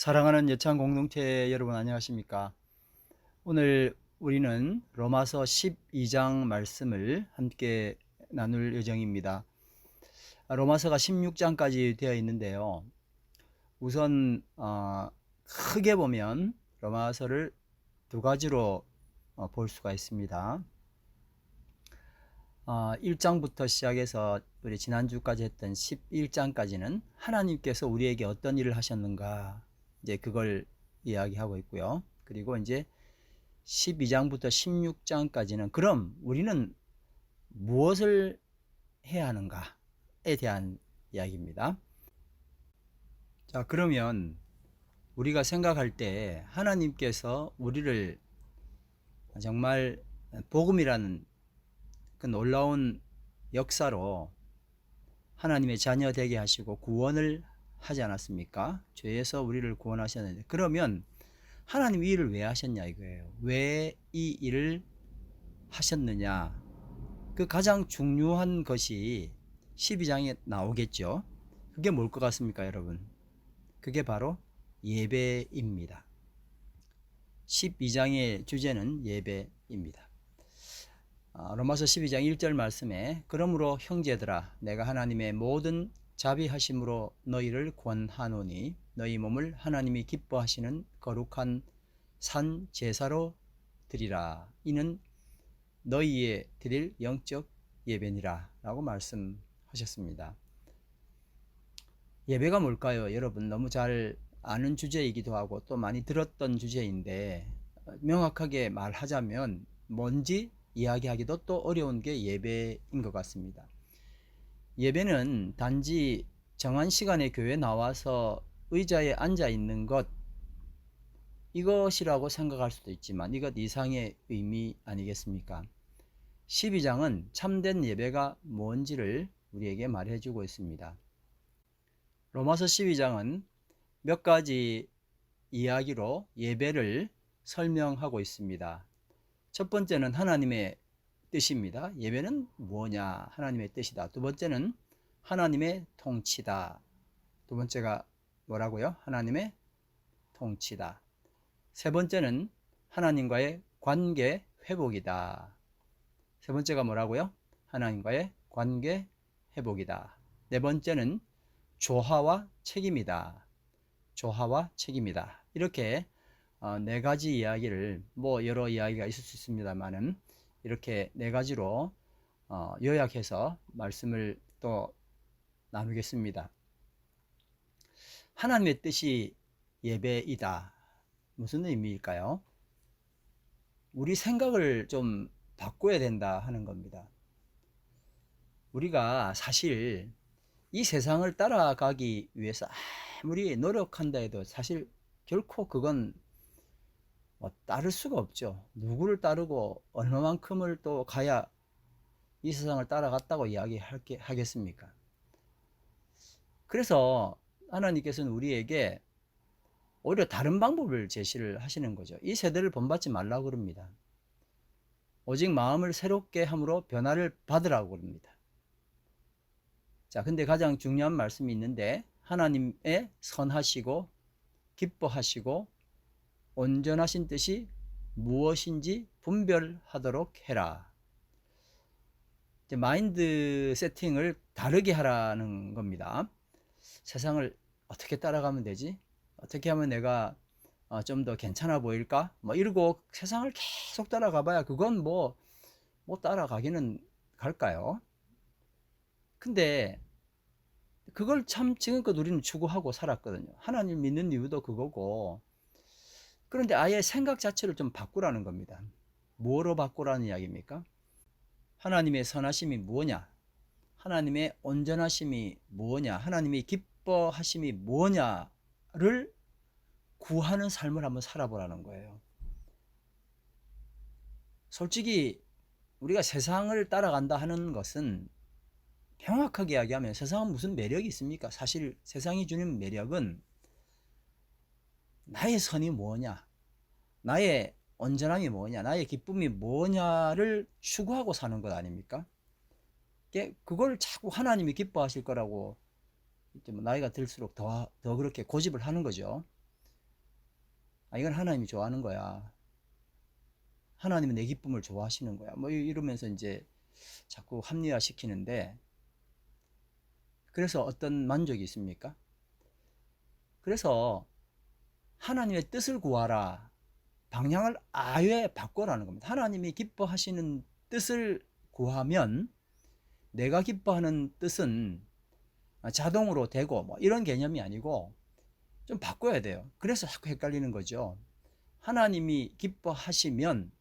사랑하는 여창 공동체 여러분 안녕하십니까? 오늘 우리는 로마서 12장 말씀을 함께 나눌 예정입니다. 로마서가 16장까지 되어 있는데요. 우선 크게 보면 로마서를 두 가지로 볼 수가 있습니다. 1장부터 시작해서 우리 지난주까지 했던 11장까지는 하나님께서 우리에게 어떤 일을 하셨는가, 이제 그걸 이야기하고 있고요. 그리고 이제 12장부터 16장까지는 그럼 우리는 무엇을 해야 하는가에 대한 이야기입니다. 자, 그러면 우리가 생각할 때 하나님께서 우리를 정말 복음이라는 그 놀라운 역사로 하나님의 자녀 되게 하시고 구원을 하지 않았습니까? 죄에서 우리를 구원하셨는데, 그러면 하나님 이 일을 왜 하셨냐 이거예요. 왜 이 일을 하셨느냐? 그 가장 중요한 것이 12장에 나오겠죠. 그게 뭘 것 같습니까, 여러분? 그게 바로 예배입니다. 12장의 주제는 예배입니다. 로마서 12장 1절 말씀에 그러므로 형제들아 내가 하나님의 모든 자비하심으로 너희를 권하노니 너희 몸을 하나님이 기뻐하시는 거룩한 산 제사로 드리라. 이는 너희의 드릴 영적 예배니라 라고 말씀하셨습니다. 예배가 뭘까요? 여러분 너무 잘 아는 주제이기도 하고 또 많이 들었던 주제인데, 명확하게 말하자면 뭔지 이야기하기도 또 어려운 게 예배인 것 같습니다. 예배는 단지 정한 시간에 교회에 나와서 의자에 앉아 있는 것, 이것이라고 생각할 수도 있지만 이것 이상의 의미 아니겠습니까? 12장은 참된 예배가 뭔지를 우리에게 말해주고 있습니다. 로마서 12장은 몇 가지 이야기로 예배를 설명하고 있습니다. 첫 번째는 하나님의 뜻입니다. 예배는 뭐냐? 하나님의 뜻이다. 두 번째는 하나님의 통치다. 두 번째가 뭐라고요? 하나님의 통치다. 세 번째는 하나님과의 관계 회복이다. 세 번째가 뭐라고요? 하나님과의 관계 회복이다. 네 번째는 조화와 책임이다. 조화와 책임이다. 이렇게 네 가지 이야기를, 뭐 여러 이야기가 있을 수 있습니다만은 이렇게 네 가지로 요약해서 말씀을 또 나누겠습니다. 하나님의 뜻이 예배이다. 무슨 의미일까요? 우리 생각을 좀 바꿔야 된다 하는 겁니다. 우리가 사실 이 세상을 따라가기 위해서 아무리 노력한다 해도 사실 결코 그건 따를 수가 없죠. 누구를 따르고 얼마만큼을 또 가야 이 세상을 따라갔다고 이야기하겠습니까? 그래서 하나님께서는 우리에게 오히려 다른 방법을 제시를 하시는 거죠. 이 세대를 본받지 말라고 그럽니다. 오직 마음을 새롭게 함으로 변화를 받으라고 그럽니다. 자, 근데 가장 중요한 말씀이 있는데, 하나님의 선하시고 기뻐하시고 온전하신 뜻이 무엇인지 분별하도록 해라. 이제 마인드 세팅을 다르게 하라는 겁니다. 세상을 어떻게 따라가면 되지? 어떻게 하면 내가 좀 더 괜찮아 보일까? 뭐 이러고 세상을 계속 따라가 봐야 그건 뭐 따라가기는 갈까요? 근데 그걸 참 지금껏 우리는 추구하고 살았거든요. 하나님 믿는 이유도 그거고. 그런데 아예 생각 자체를 좀 바꾸라는 겁니다. 뭐로 바꾸라는 이야기입니까? 하나님의 선하심이 뭐냐? 하나님의 온전하심이 뭐냐? 하나님의 기뻐하심이 뭐냐를 구하는 삶을 한번 살아보라는 거예요. 솔직히 우리가 세상을 따라간다 하는 것은, 명확하게 이야기하면 세상은 무슨 매력이 있습니까? 사실 세상이 주는 매력은 나의 선이 뭐냐, 나의 온전함이 뭐냐, 나의 기쁨이 뭐냐를 추구하고 사는 것 아닙니까? 그걸 자꾸 하나님이 기뻐하실 거라고 나이가 들수록 더 그렇게 고집을 하는 거죠. 이건 하나님이 좋아하는 거야. 하나님은 내 기쁨을 좋아하시는 거야. 뭐 이러면서 이제 자꾸 합리화시키는데, 그래서 어떤 만족이 있습니까? 그래서 하나님의 뜻을 구하라. 방향을 아예 바꿔라는 겁니다. 하나님이 기뻐하시는 뜻을 구하면 내가 기뻐하는 뜻은 자동으로 되고 뭐 이런 개념이 아니고 좀 바꿔야 돼요. 그래서 자꾸 헷갈리는 거죠. 하나님이 기뻐하시면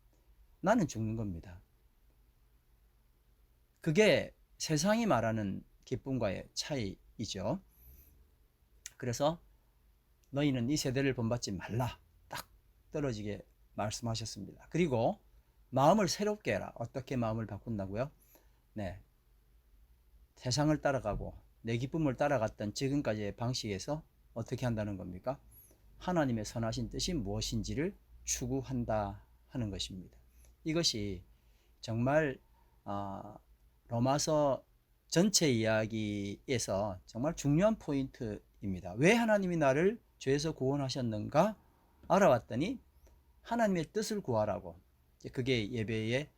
나는 죽는 겁니다. 그게 세상이 말하는 기쁨과의 차이이죠. 그래서 너희는 이 세대를 본받지 말라. 딱 떨어지게 말씀하셨습니다. 그리고 마음을 새롭게 해라. 어떻게 마음을 바꾼다고요? 네, 세상을 따라가고 내 기쁨을 따라갔던 지금까지의 방식에서 어떻게 한다는 겁니까? 하나님의 선하신 뜻이 무엇인지를 추구한다 하는 것입니다. 이것이 정말 로마서 전체 이야기에서 정말 중요한 포인트입니다. 왜 하나님이 나를 죄에서 구원하셨는가 알아왔더니 하나님의 뜻을 구하라고, 그게 예배의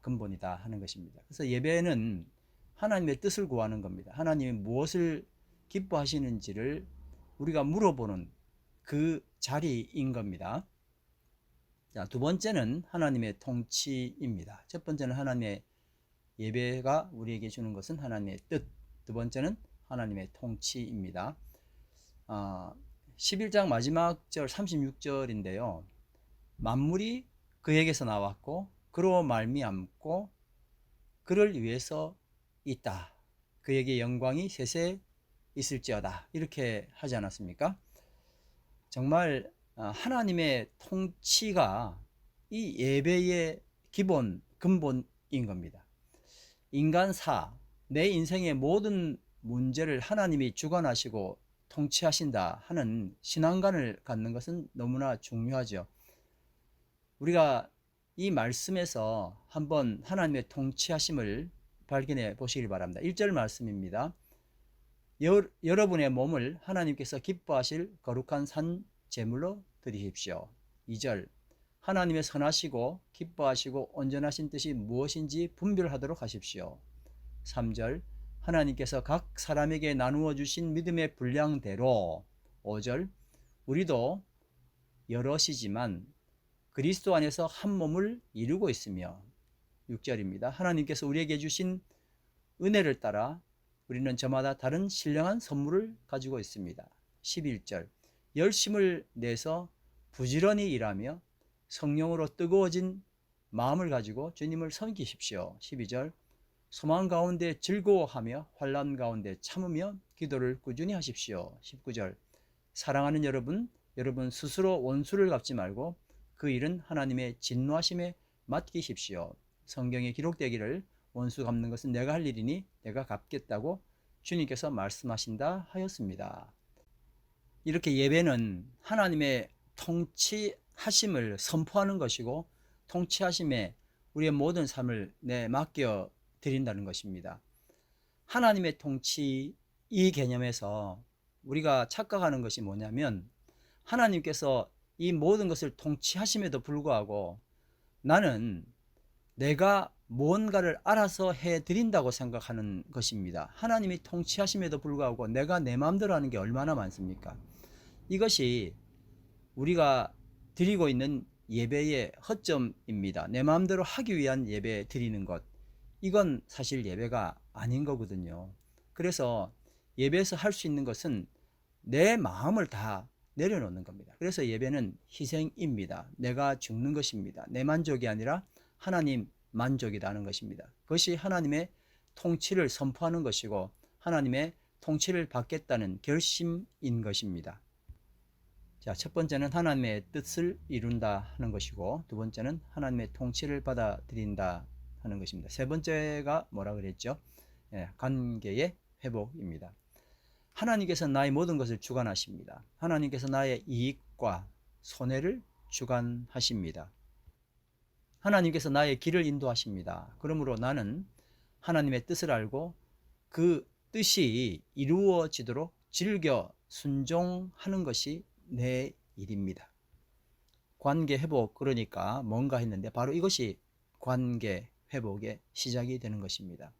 근본이다 하는 것입니다. 그래서 예배는 하나님의 뜻을 구하는 겁니다. 하나님이 무엇을 기뻐하시는지를 우리가 물어보는 그 자리인 겁니다. 자, 두 번째는 하나님의 통치입니다. 첫 번째는 하나님의 예배가 우리에게 주는 것은 하나님의 뜻. 두 번째는 하나님의 통치입니다. 11장 마지막 절 36절인데요. 만물이 그에게서 나왔고 그로 말미암고 그를 위해서 있다. 그에게 영광이 세세 있을지어다. 이렇게 하지 않았습니까? 정말 하나님의 통치가 이 예배의 기본 근본인 겁니다. 인간사, 내 인생의 모든 문제를 하나님이 주관하시고 통치하신다 하는 신앙관을 갖는 것은 너무나 중요하죠. 우리가 이 말씀에서 한번 하나님의 통치하심을 발견해 보시길 바랍니다. 1절 말씀입니다. 여러분의 몸을 하나님께서 기뻐하실 거룩한 산 제물로 드리십시오. 2절 하나님의 선하시고 기뻐하시고 온전하신 뜻이 무엇인지 분별하도록 하십시오. 3절 하나님께서 각 사람에게 나누어 주신 믿음의 분량대로. 5절 우리도 여럿이지만 그리스도 안에서 한 몸을 이루고 있으며. 6절입니다. 하나님께서 우리에게 주신 은혜를 따라 우리는 저마다 다른 신령한 선물을 가지고 있습니다. 11절 열심을 내서 부지런히 일하며 성령으로 뜨거워진 마음을 가지고 주님을 섬기십시오. 12절 소망 가운데 즐거워하며 환난 가운데 참으며 기도를 꾸준히 하십시오. 19절 사랑하는 여러분 스스로 원수를 갚지 말고 그 일은 하나님의 진노하심에 맡기십시오. 성경에 기록되기를 원수 갚는 것은 내가 할 일이니 내가 갚겠다고 주님께서 말씀하신다 하였습니다. 이렇게 예배는 하나님의 통치하심을 선포하는 것이고 통치하심에 우리의 모든 삶을 맡겨 드린다는 것입니다. 하나님의 통치 이 개념에서 우리가 착각하는 것이 뭐냐면 하나님께서 이 모든 것을 통치하심에도 불구하고 나는 내가 뭔가를 알아서 해드린다고 생각하는 것입니다. 하나님이 통치하심에도 불구하고 내가 내 마음대로 하는 게 얼마나 많습니까? 이것이 우리가 드리고 있는 예배의 허점입니다. 내 마음대로 하기 위한 예배 드리는 것, 이건 사실 예배가 아닌 거거든요. 그래서 예배에서 할 수 있는 것은 내 마음을 다 내려놓는 겁니다. 그래서 예배는 희생입니다. 내가 죽는 것입니다. 내 만족이 아니라 하나님 만족이라는 것입니다. 그것이 하나님의 통치를 선포하는 것이고 하나님의 통치를 받겠다는 결심인 것입니다. 자, 첫 번째는 하나님의 뜻을 이룬다 하는 것이고 두 번째는 하나님의 통치를 받아들인다 하는 것입니다. 세 번째가 뭐라 그랬죠? 관계의 회복입니다. 하나님께서 나의 모든 것을 주관하십니다. 하나님께서 나의 이익과 손해를 주관하십니다. 하나님께서 나의 길을 인도하십니다. 그러므로 나는 하나님의 뜻을 알고 그 뜻이 이루어지도록 즐겨 순종하는 것이 내 일입니다. 관계 회복 그러니까 뭔가 했는데 바로 이것이 관계 회복의 시작이 되는 것입니다.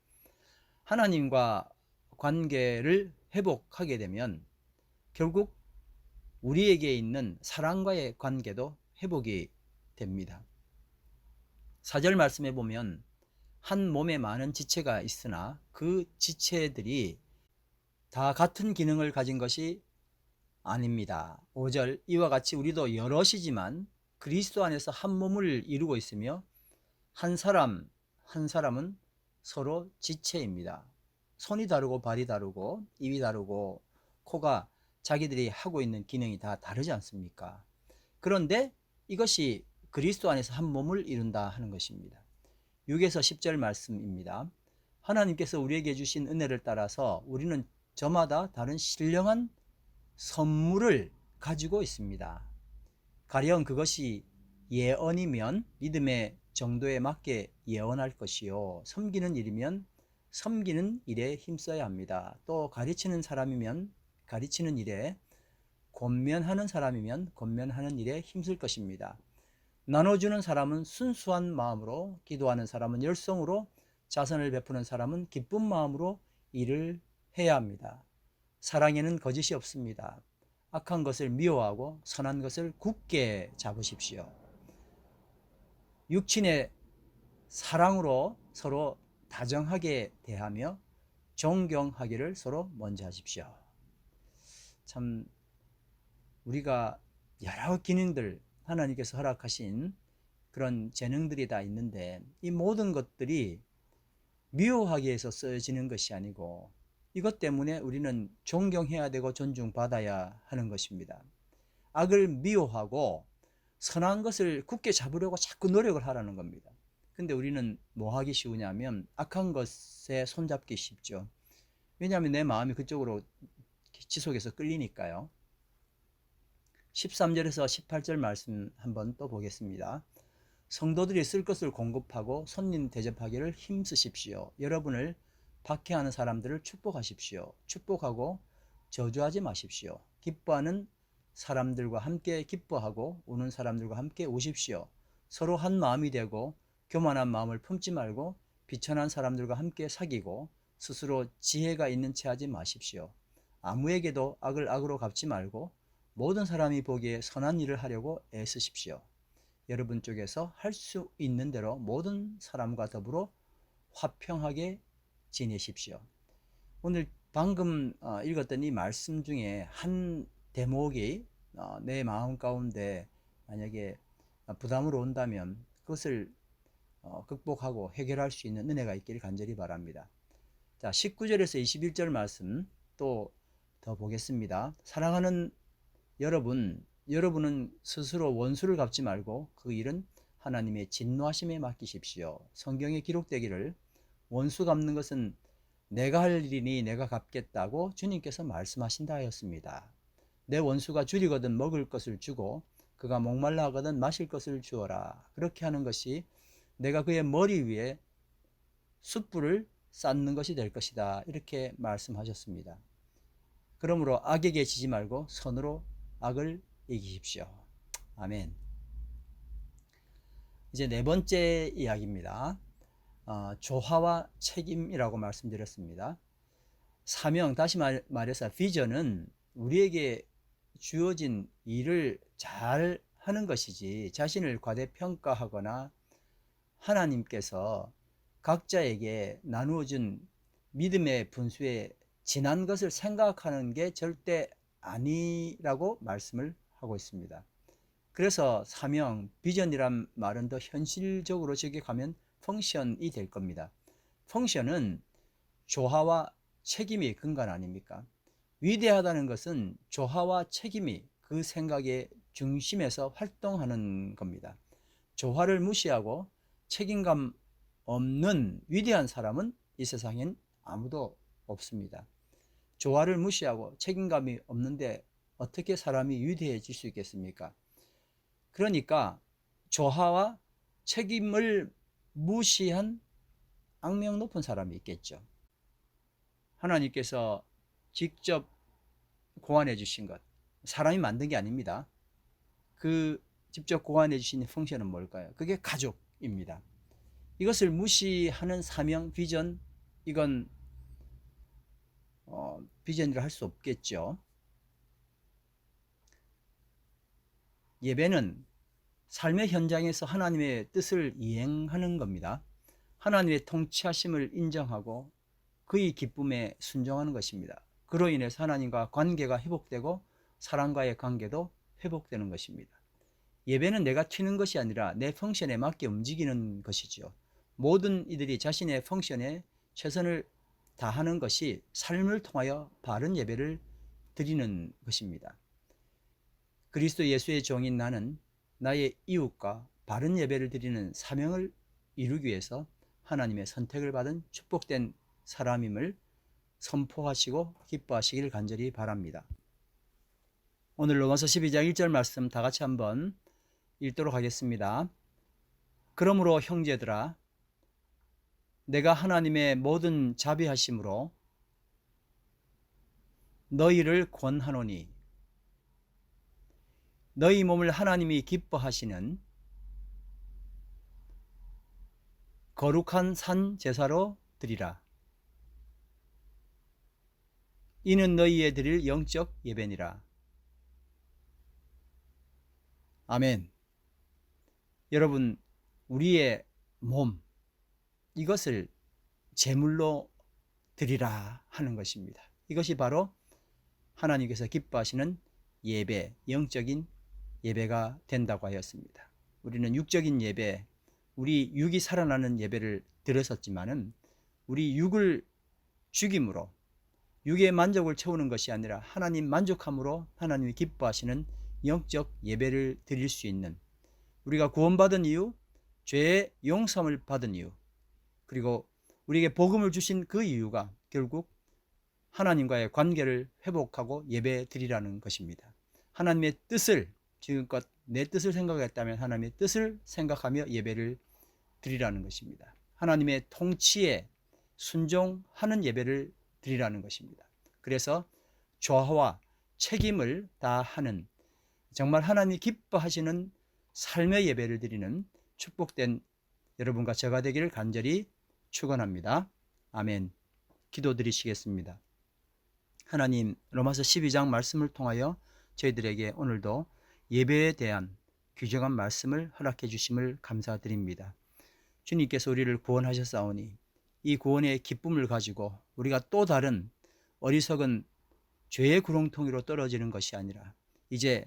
하나님과 관계를 회복하게 되면 결국 우리에게 있는 사랑과의 관계도 회복이 됩니다. 4절 말씀해 보면 한 몸에 많은 지체가 있으나 그 지체들이 다 같은 기능을 가진 것이 아닙니다. 5절 이와 같이 우리도 여럿이지만 그리스도 안에서 한 몸을 이루고 있으며 한 사람은 서로 지체입니다. 손이 다르고 발이 다르고 입이 다르고 코가 자기들이 하고 있는 기능이 다 다르지 않습니까? 그런데 이것이 그리스도 안에서 한 몸을 이룬다 하는 것입니다. 6에서 10절 말씀입니다. 하나님께서 우리에게 주신 은혜를 따라서 우리는 저마다 다른 신령한 선물을 가지고 있습니다. 가령 그것이 예언이면 믿음의 정도에 맞게 예언할 것이요, 섬기는 일이면 섬기는 일에 힘써야 합니다. 또 가르치는 사람이면 가르치는 일에, 권면하는 사람이면 권면하는 일에 힘쓸 것입니다. 나눠주는 사람은 순수한 마음으로, 기도하는 사람은 열성으로, 자선을 베푸는 사람은 기쁜 마음으로 일을 해야 합니다. 사랑에는 거짓이 없습니다. 악한 것을 미워하고 선한 것을 굳게 잡으십시오. 육친의 사랑으로 서로 다정하게 대하며 존경하기를 서로 먼저 하십시오. 참 우리가 여러 기능들, 하나님께서 허락하신 그런 재능들이 다 있는데 이 모든 것들이 미워하기 위해서 쓰여지는 것이 아니고 이것 때문에 우리는 존경해야 되고 존중받아야 하는 것입니다. 악을 미워하고 선한 것을 굳게 잡으려고 자꾸 노력을 하라는 겁니다. 근데 우리는 뭐 하기 쉬우냐면 악한 것에 손잡기 쉽죠. 왜냐하면 내 마음이 그쪽으로 지속해서 끌리니까요. 13절에서 18절 말씀 한번 또 보겠습니다. 성도들이 쓸 것을 공급하고 손님 대접하기를 힘쓰십시오. 여러분을 박해하는 사람들을 축복하십시오. 축복하고 저주하지 마십시오. 기뻐하는 사람들과 함께 기뻐하고 우는 사람들과 함께 우십시오. 서로 한 마음이 되고 교만한 마음을 품지 말고 비천한 사람들과 함께 사귀고 스스로 지혜가 있는 채 하지 마십시오. 아무에게도 악을 악으로 갚지 말고 모든 사람이 보기에 선한 일을 하려고 애쓰십시오. 여러분 쪽에서 할 수 있는 대로 모든 사람과 더불어 화평하게 지내십시오. 오늘 방금 읽었던 이 말씀 중에 한 대목이 내 마음 가운데 만약에 부담으로 온다면 그것을 극복하고 해결할 수 있는 은혜가 있기를 간절히 바랍니다. 자, 19절에서 21절 말씀 또 더 보겠습니다. 사랑하는 여러분은 스스로 원수를 갚지 말고 그 일은 하나님의 진노하심에 맡기십시오. 성경에 기록되기를 원수 갚는 것은 내가 할 일이니 내가 갚겠다고 주님께서 말씀하신다 하였습니다. 내 원수가 줄이거든 먹을 것을 주고 그가 목말라 하거든 마실 것을 주어라. 그렇게 하는 것이 내가 그의 머리 위에 숯불을 쌓는 것이 될 것이다. 이렇게 말씀하셨습니다. 그러므로 악에게 지지 말고 선으로 악을 이기십시오. 아멘. 이제 네 번째 이야기입니다. 조화와 책임이라고 말씀드렸습니다. 사명, 다시 말해서 비전은 우리에게 주어진 일을 잘 하는 것이지 자신을 과대평가하거나 하나님께서 각자에게 나누어준 믿음의 분수에 지난 것을 생각하는 게 절대 아니라고 말씀을 하고 있습니다. 그래서 사명, 비전이란 말은 더 현실적으로 적용하면 펑션이 될 겁니다. 펑션은 조화와 책임이 근간 아닙니까? 위대하다는 것은 조화와 책임이 그 생각의 중심에서 활동하는 겁니다. 조화를 무시하고 책임감 없는 위대한 사람은 이 세상엔 아무도 없습니다. 조화를 무시하고 책임감이 없는데 어떻게 사람이 위대해질 수 있겠습니까? 그러니까 조화와 책임을 무시한 악명 높은 사람이 있겠죠. 하나님께서 직접 고안해 주신 것, 사람이 만든 게 아닙니다. 그 직접 고안해 주신 펑션은 뭘까요? 그게 가족입니다. 이것을 무시하는 사명, 비전, 이건 비전이라 할 수 없겠죠. 예배는 삶의 현장에서 하나님의 뜻을 이행하는 겁니다. 하나님의 통치하심을 인정하고 그의 기쁨에 순종하는 것입니다. 그로 인해서 하나님과 관계가 회복되고 사람과의 관계도 회복되는 것입니다. 예배는 내가 튀는 것이 아니라 내 펑션에 맞게 움직이는 것이죠. 모든 이들이 자신의 펑션에 최선을 다하는 것이 삶을 통하여 바른 예배를 드리는 것입니다. 그리스도 예수의 종인 나는 나의 이웃과 바른 예배를 드리는 사명을 이루기 위해서 하나님의 선택을 받은 축복된 사람임을 선포하시고 기뻐하시길 간절히 바랍니다. 오늘 로마서 12장 1절 말씀 다 같이 한번 읽도록 하겠습니다. 그러므로 형제들아, 내가 하나님의 모든 자비하심으로 너희를 권하노니 너희 몸을 하나님이 기뻐하시는 거룩한 산 제사로 드리라. 이는 너희의 드릴 영적 예배니라. 아멘. 여러분, 우리의 몸, 이것을 제물로 드리라 하는 것입니다. 이것이 바로 하나님께서 기뻐하시는 예배, 영적인 예배가 된다고 하였습니다. 우리는 육적인 예배, 우리 육이 살아나는 예배를 드렸었지만은 우리 육을 죽임으로 육의 만족을 채우는 것이 아니라 하나님 만족함으로 하나님이 기뻐하시는 영적 예배를 드릴 수 있는, 우리가 구원받은 이유, 죄의 용서함을 받은 이유, 그리고 우리에게 복음을 주신 그 이유가 결국 하나님과의 관계를 회복하고 예배 드리라는 것입니다. 하나님의 뜻을, 지금껏 내 뜻을 생각했다면 하나님의 뜻을 생각하며 예배를 드리라는 것입니다. 하나님의 통치에 순종하는 예배를 드리라는 것입니다. 그래서 조화와 책임을 다하는, 정말 하나님이 기뻐하시는 삶의 예배를 드리는 축복된 여러분과 제가 되기를 간절히 축원합니다. 아멘. 기도드리시겠습니다. 하나님, 로마서 12장 말씀을 통하여 저희들에게 오늘도 예배에 대한 규정한 말씀을 허락해 주심을 감사드립니다. 주님께서 우리를 구원하셨사오니 이 구원의 기쁨을 가지고 우리가 또 다른 어리석은 죄의 구렁텅이로 떨어지는 것이 아니라 이제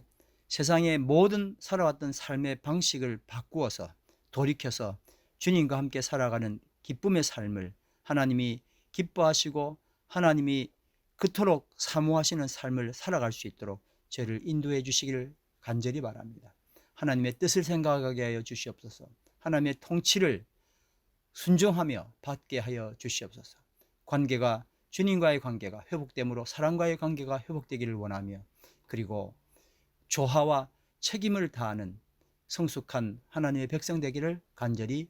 세상의 모든 살아왔던 삶의 방식을 바꾸어서 돌이켜서 주님과 함께 살아가는 기쁨의 삶을 하나님이 기뻐하시고 하나님이 그토록 사모하시는 삶을 살아갈 수 있도록 저를 인도해 주시기를 간절히 바랍니다. 하나님의 뜻을 생각하게 하여 주시옵소서. 하나님의 통치를 순종하며 받게 하여 주시옵소서. 관계가, 주님과의 관계가 회복됨으로 사람과의 관계가 회복되기를 원하며, 그리고 조화와 책임을 다하는 성숙한 하나님의 백성 되기를 간절히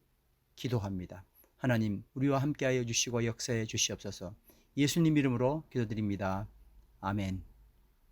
기도합니다. 하나님, 우리와 함께하여 주시고 역사해 주시옵소서. 예수님 이름으로 기도드립니다. 아멘.